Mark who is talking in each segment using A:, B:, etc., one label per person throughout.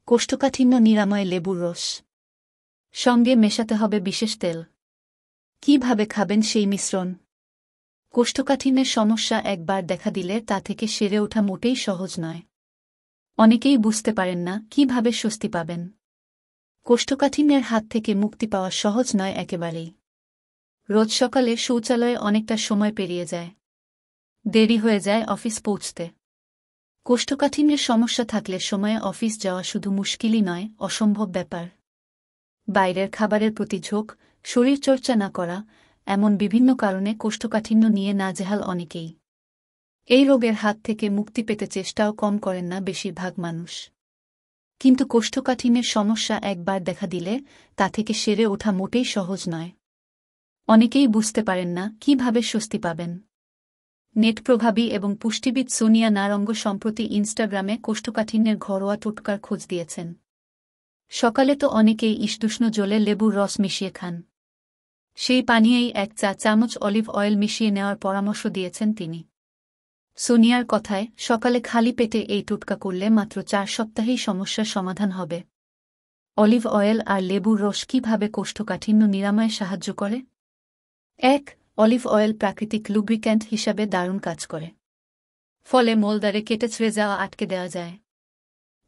A: কোষ্ঠকাঠিন্য নিরাময়ে লেবুর রস সঙ্গে মেশাতে হবে বিশেষ তেল। কিভাবে খাবেন সেই মিশ্রণ? কোষ্ঠকাঠিন্যের সমস্যা একবার দেখা দিলে তা থেকে সেরে ওঠা মোটেই সহজ নয়। অনেকেই বুঝতে পারেন না কিভাবে স্বস্তি পাবেন। কোষ্ঠকাঠিন্যের হাত থেকে মুক্তি পাওয়া সহজ নয় একেবারেই। রোজ সকালে শৌচালয়ে অনেকটা সময় পেরিয়ে যায়, দেরি হয়ে যায় অফিস পৌঁছতে। কোষ্ঠকাঠিন্যের সমস্যা থাকলে সময়ে অফিস যাওয়া শুধু মুশকিলই নয়, অসম্ভব ব্যাপার। বাইরের খাবারের প্রতি ঝোঁক, শরীরচর্চা না করা, এমন বিভিন্ন কারণে কোষ্ঠকাঠিন্য নিয়ে নাজেহাল অনেকেই। এই রোগের হাত থেকে মুক্তি পেতে চেষ্টাও কম করেন না বেশিরভাগ মানুষ। কিন্তু কোষ্ঠকাঠিন্যের সমস্যা একবার দেখা দিলে তা থেকে সেরে ওঠা মোটেই সহজ নয়। অনেকেই বুঝতে পারেন না কিভাবে স্বস্তি পাবেন। নেট প্রভাবী এবং পুষ্টিবিদ সোনিয়া নারঙ্গ সম্প্রতি ইনস্টাগ্রামে কোষ্ঠকাঠিন্যের ঘরোয়া টোটকার খোঁজ দিয়েছেন। সকালে তো অনেকেই ইসদুষ্ণ জলে লেবুর রস মিশিয়ে খান। সেই পানীয়েই 1 চা চামচ অলিভ অয়েল মিশিয়ে নেওয়ার পরামর্শ দিয়েছেন তিনি। সোনিয়ার কথায়, সকালে খালি পেটে এই টোটকা করলে মাত্র 4 সপ্তাহেই সমস্যার সমাধান হবে। অলিভ অয়েল আর লেবুর রস কীভাবে কোষ্ঠকাঠিন্য নিরাময়ে সাহায্য করে? 1. অলিভ অয়েল প্রাকৃতিক লুব্রিক্যান্ট হিসাবে দারুণ কাজ করে। ফলে মলদ্বারে কেটে ছিঁড়ে যাওয়া আটকে দেওয়া যায়।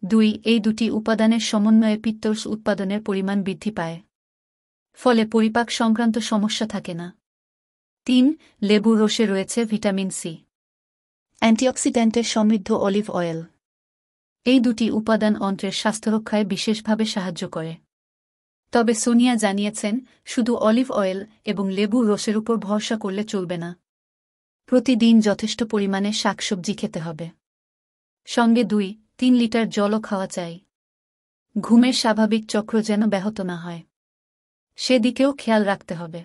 A: 2. এই দুটি উপাদানের সমন্বয়ে পিত্তরস উৎপাদনের পরিমাণ বৃদ্ধি পায়। ফলে পরিপাক সংক্রান্ত সমস্যা থাকে না। 3. লেবুর রসে রয়েছে ভিটামিন সি। অ্যান্টিঅক্সিডেন্টে সমৃদ্ধ অলিভ অয়েল। এই দুটি উপাদান অন্ত্রের স্বাস্থ্যরক্ষায় বিশেষভাবে সাহায্য করে। তবে সোনিয়া জানিয়েছেন, শুধু অলিভ অয়েল এবং লেবুর রসের উপর ভরসা করলে চলবে না। প্রতিদিন যথেষ্ট পরিমাণে শাকসবজি খেতে হবে। সঙ্গে 2-3 লিটার জলও খাওয়া চাই। ঘুমের স্বাভাবিক চক্র যেন ব্যাহত না হয়, সেদিকেও খেয়াল রাখতে হবে।